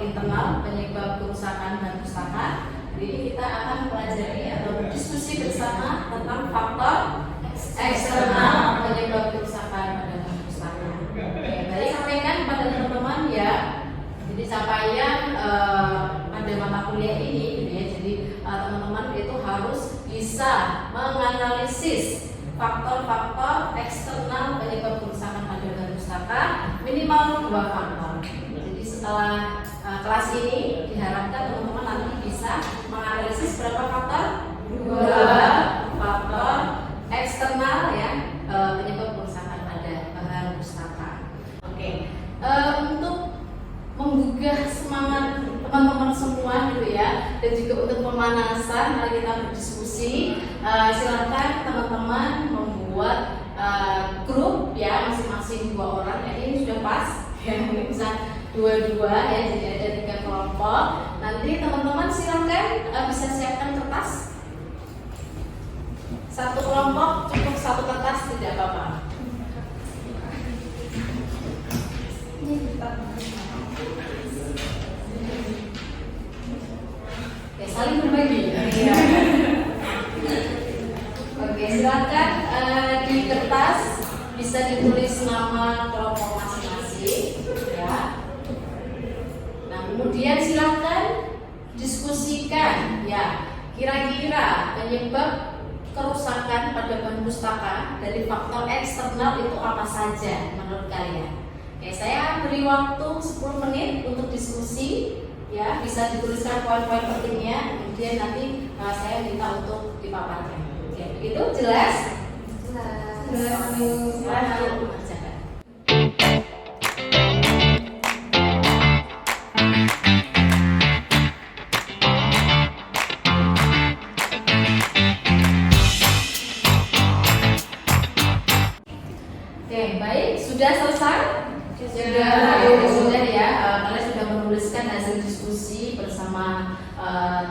internal penyebab kerusakan bahan pustaka. Jadi kita akan pelajari atau berdiskusi bersama tentang faktor eksternal penyebab kerusakan pada bahan pustaka. Oke, tadi sampaikan kepada teman-teman ya. Jadi capaian pada mata kuliah ini, gitu ya. Jadi teman-teman itu harus bisa menganalisis faktor-faktor eksternal penyebab kerusakan pada bahan pustaka minimal 2 faktor. Jadi setelah kelas ini diharapkan teman-teman nanti bisa menganalisis berapa faktor? 2 faktor eksternal ya penyebab kerusakan pada bahan pustaka. Oke, untuk menggugah semangat teman-teman semua gitu ya, dan juga untuk pemanasan mari kita berdiskusi. Silakan teman-teman membuat grup ya, masing-masing 2 orang. Ini sudah pas ya, mungkin bisa 2-2 ya, jadi ada 3 kelompok. Nanti teman-teman silakan bisa siapkan kertas. 1 kelompok cukup 1 kertas, tidak apa-apa. Oke, saling berbagi. Oke, silakan di kertas bisa ditulis nama kelompok masing-masing ya. Nah, kemudian silakan diskusikan ya, kira-kira penyebab kerusakan pada bahan pustaka dari faktor eksternal itu apa saja menurut kalian? Oke, saya beri waktu 10 menit untuk diskusi ya, bisa dituliskan poin-poin pentingnya, kemudian nanti saya minta untuk dipaparkan. Oke, begitu jelas? Jelas. Silahkan mengerjakan. Oke, baik, sudah selesai? Sudah ya, kalian sudah menuliskan hasil diskusi bersama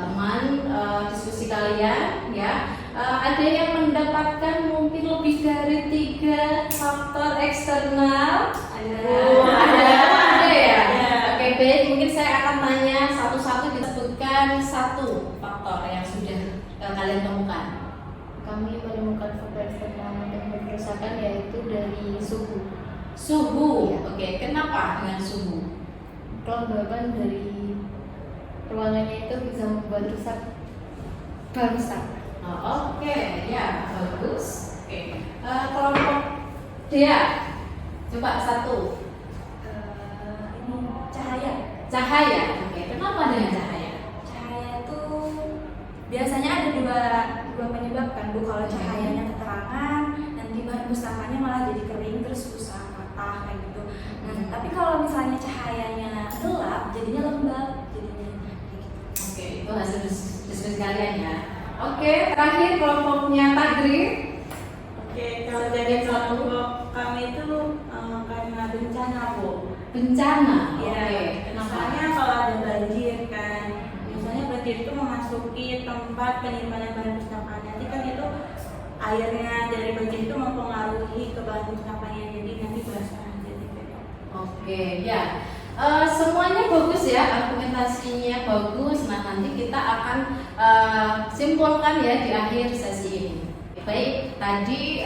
teman diskusi kalian ya. Ada yang mendapatkan mungkin lebih dari 3 faktor eksternal? Ada ya? Oke, baik, mungkin saya akan tanya satu-satu, disebutkan 1 faktor yang sudah kalian temukan. Kami menemukan faktor eksternal penyebab kerusakan yaitu dari suhu. Suhu, Ya. oke, kenapa dengan suhu? Kelembaban dari ruangannya itu bisa membuat rusak bahan pustaka. Oke, ya bagus. Oke, kelompok dia coba 1. Ini cahaya. Cahaya, oke, kenapa dengan cahaya? Cahaya itu biasanya ada dua penyebab kan Bu. Kalau cahayanya keterangan, nanti bahan pustakanya malah jadi kering terus rusak, patah kayak gitu. Nah, tapi kalau misalnya cahayanya gelap, jadinya lembab, jadinya kayak gitu. Oke, itu hasil diskusi kalian ya. Oke, terakhir kelompoknya Tagri. Oke, kalau dari kelompok kami itu karena bencana, Bu. Bencana. Ya, Oke, kenapa? misalnya kalau ada banjir kan, misalnya banjir itu memasuki tempat penyimpanan bahan pustaka. Nanti kan itu airnya dari banjir itu mempengaruhi ke bahan pustakanya, jadi nanti basah jadi gitu. Oke, ya. Semuanya bagus ya, argumentasinya bagus. Nah, nanti kita akan simpulkan ya di akhir sesi ini. Baik, tadi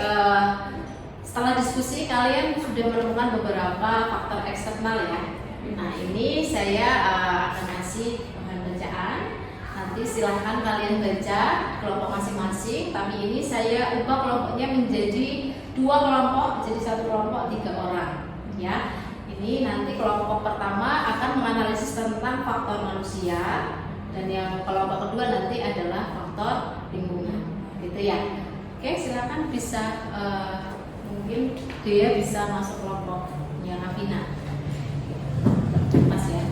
setelah diskusi kalian sudah menemukan beberapa faktor eksternal ya. Nah, ini saya akan kasih bahan bacaan. Nanti silahkan kalian baca kelompok masing-masing. Tapi ini saya ubah kelompoknya menjadi 2 kelompok, jadi 1 kelompok 3 orang ya. Ini nanti kelompok pertama akan menganalisis tentang faktor manusia, dan yang kelompok kedua nanti adalah faktor lingkungan, gitu ya. Oke, silakan bisa mungkin dia bisa masuk kelompoknya Rafina. Pas ya.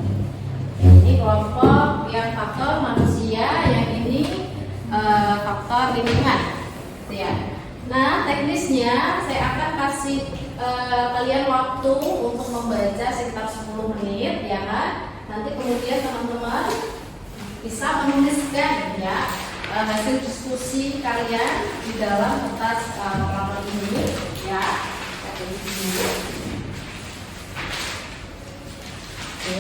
Ini kelompok yang faktor manusia, yang ini faktor lingkungan, gitu ya. Nah, teknisnya saya akan kasih kalian waktu untuk membaca sekitar 10 menit ya kan. Nanti kemudian teman-teman bisa menuliskan ya hasil diskusi kalian di dalam kertas pelajaran ini ya. Ada di sini. Oke.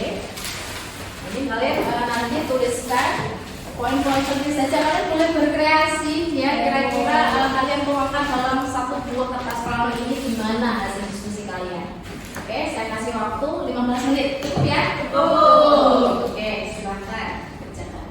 Jadi kalian nanti tuliskan poin-poin penting saja. Kalian boleh berkreasi ya, kira-kira kalian tuangkan dalam 1-2 kertas plano ini gimana hasil diskusi kalian. Oke, saya kasih waktu 15 menit. Cukup ya? Cukup. Oke, silakan kerjakan.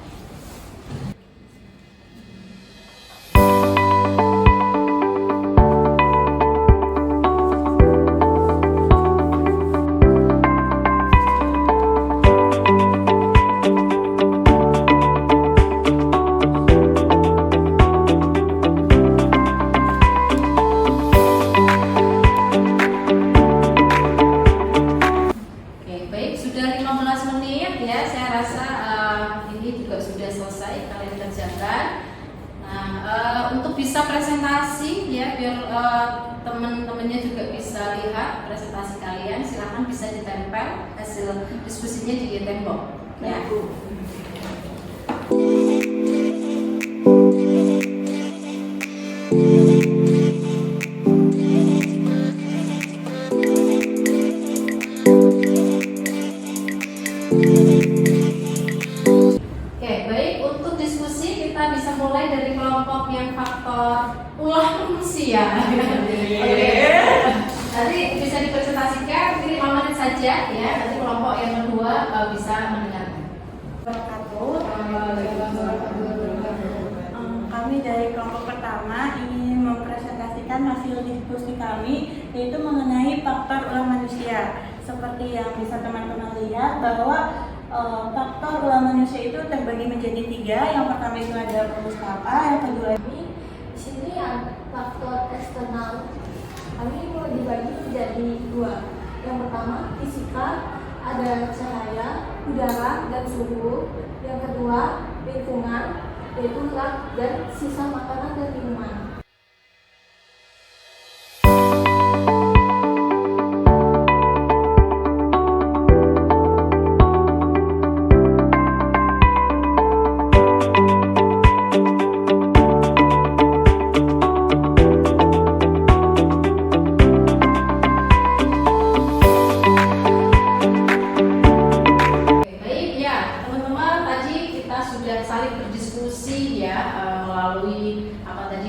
Untuk bisa presentasi ya, biar teman-temannya juga bisa lihat presentasi kalian, silakan bisa ditempel hasil diskusinya di tembok ya. Mulai dari kelompok yang faktor ulah manusia. Oke. Nanti bisa dipresentasikan mungkin 5 menit saja ya. Nanti kelompok yang kedua bisa mendengarkan. Kami dari kelompok pertama ingin mempresentasikan hasil diskusi kami, yaitu mengenai faktor ulah manusia. Seperti yang bisa teman-teman lihat bahwa faktor ulah manusia itu terbagi menjadi 3. Yang pertama itu ada perpustaka, yang kedua Di sini ada faktor eksternal. Kami mau dibagi menjadi 2. Yang pertama fisika, ada cahaya, udara, dan suhu. Yang kedua lingkungan, yaitu rak dan sisa makanan dan minuman. Saling berdiskusi ya, melalui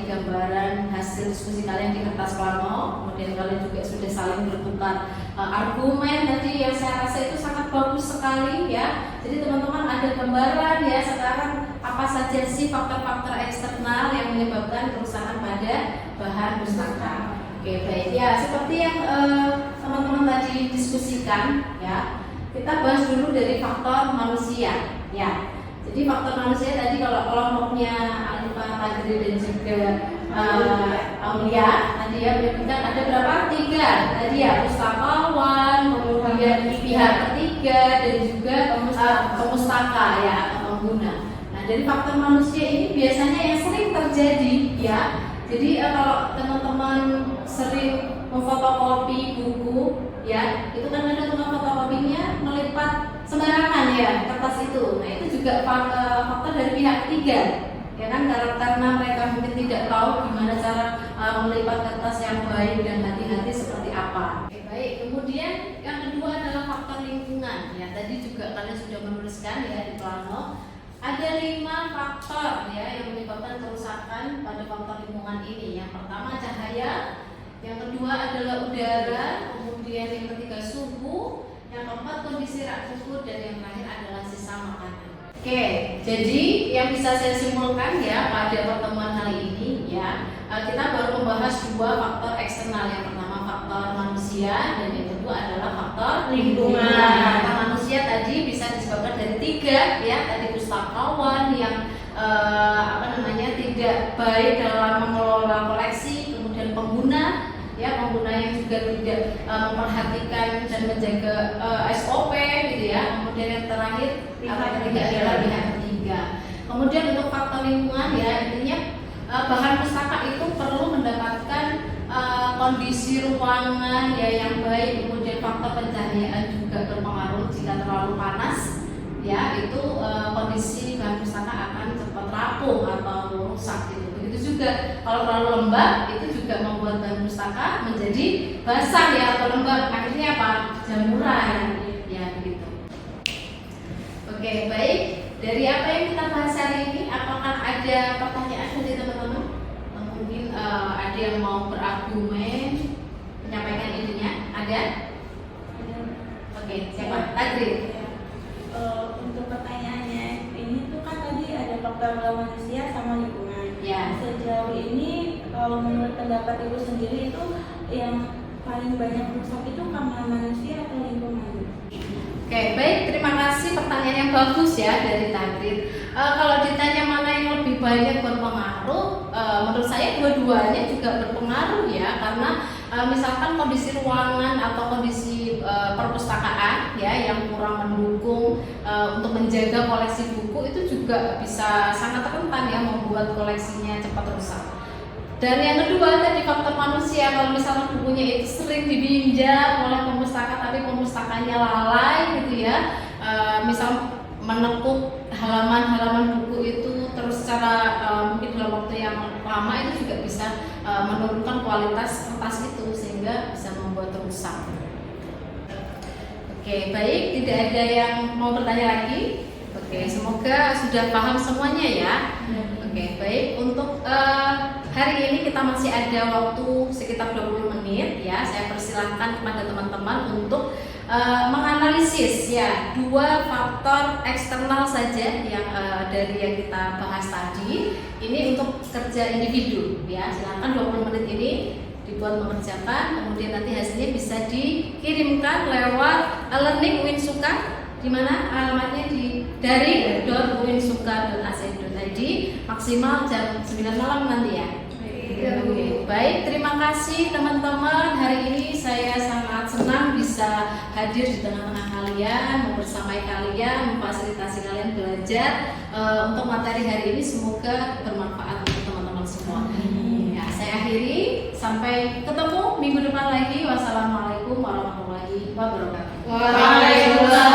gambaran hasil diskusi kalian di kertas plano. Kemudian kalian juga sudah saling bertukar argumen tadi yang saya rasa itu sangat bagus sekali ya. Jadi teman-teman ada gambaran ya sekarang apa saja sih faktor-faktor eksternal yang menyebabkan kerusakan pada bahan pustaka. Oke, baik ya, seperti yang teman-teman tadi diskusikan ya. Kita bahas dulu dari faktor manusia ya. Jadi faktor manusia tadi kalau kelompoknya Alifa, Tadri dan juga Aulia tadi ya menyebutkan ada berapa? 3 tadi ya, pustakawan, kemudian pihak ketiga dan juga pemustaka ya, pengguna. Nah dari faktor manusia ini biasanya yang sering terjadi ya. Jadi kalau teman-teman sering memfotokopi buku ya, itu kan ada tukang fotokopinya melipat sembarangan ya kertas itu. Nah itu juga faktor dari pihak ketiga ya kan, karena mereka mungkin tidak tahu gimana cara melipat kertas yang baik dan hati-hati seperti apa. Oke, baik. Kemudian yang kedua adalah faktor lingkungan ya. Tadi juga kalian sudah menuliskan ya di plano. Ada 5 faktor ya yang menyebabkan kerusakan pada faktor lingkungan ini. Yang pertama cahaya, yang kedua adalah udara, kemudian yang ketiga suhu, yang keempat kondisi rak suhu, dan yang terakhir adalah sisa makanan. Oke, jadi yang bisa saya simpulkan ya pada pertemuan kali ini ya, kita baru membahas 2 faktor eksternal. Yang pertama faktor manusia dan yang kedua adalah faktor lingkungan. Faktor manusia tadi bisa disebabkan dari 3 ya, tadi pustakawan yang tidak baik dalam mengelola koleksi, kemudian pengguna yang juga tidak memperhatikan dan menjaga SOP gitu ya. Kemudian yang terakhir yang ketiga adalah pihak ketiga. Kemudian untuk faktor lingkungan ya, intinya bahan pustaka itu perlu mendapatkan kondisi ruangan ya yang baik. Kemudian faktor pencahayaan juga berpengaruh. Jika terlalu panas ya, itu kondisi bahan pustaka akan cepat rapuh atau rusak gitu. Begitu juga kalau terlalu lembab, itu juga membuat bahan pustaka menjadi basah ya atau lembab. Akhirnya apa? Jamuran ya begitu. Oke, Oke, baik. Dari apa yang kita bahas hari ini, apakah ada pertanyaan dari teman-teman? Mungkin ada yang mau berargumen, menyampaikan idenya? Ada? Oke, siapa? Tadri. Untuk pertanyaannya ini tuh kan tadi ada faktor manusia sama lingkungan. Ya. Sejauh ini kalau menurut pendapat ibu sendiri itu yang paling banyak rusak itu karena manusia atau lingkungan? Oke, baik. Terima kasih pertanyaan yang bagus ya dari Tadri. Kalau ditanya mana yang lebih banyak berpengaruh, menurut saya dua-duanya juga berpengaruh ya, karena misalkan kondisi ruangan atau kondisi perpustakaan ya yang kurang mendukung untuk menjaga koleksi buku itu juga bisa sangat rentan ya membuat koleksinya cepat rusak. Dan yang kedua tadi faktor manusia, kalau misalnya bukunya itu sering dipinjam oleh pemustaka tapi pemustakanya lalai gitu ya, misal menekuk halaman-halaman buku itu terus secara mungkin dalam waktu yang lama itu juga bisa menurunkan kualitas kertas itu sehingga bisa membuat rusak. Oke, baik, tidak ada yang mau bertanya lagi. Oke, semoga sudah paham semuanya ya. Oke, baik. Untuk hari ini kita masih ada waktu sekitar 20 menit ya. Saya persilahkan kepada teman-teman untuk menganalisis ya dua faktor eksternal saja yang dari yang kita bahas tadi. Ini untuk kerja individu ya. Silakan 20 menit ini dibuat mengerjakan, kemudian nanti hasilnya bisa dikirimkan lewat learning Winsuka, di mana alamatnya di daring.winsuka.ac.id maksimal jam 9 malam nanti ya. Oke, baik, terima kasih teman-teman. Hari ini saya sangat senang bisa hadir di tengah-tengah kalian, membersamai kalian, memfasilitasi kalian belajar untuk materi hari ini. Semoga bermanfaat untuk teman-teman semua. Ya, saya akhiri, sampai ketemu minggu depan lagi. Wassalamualaikum warahmatullahi wabarakatuh. Waalaikumsalam.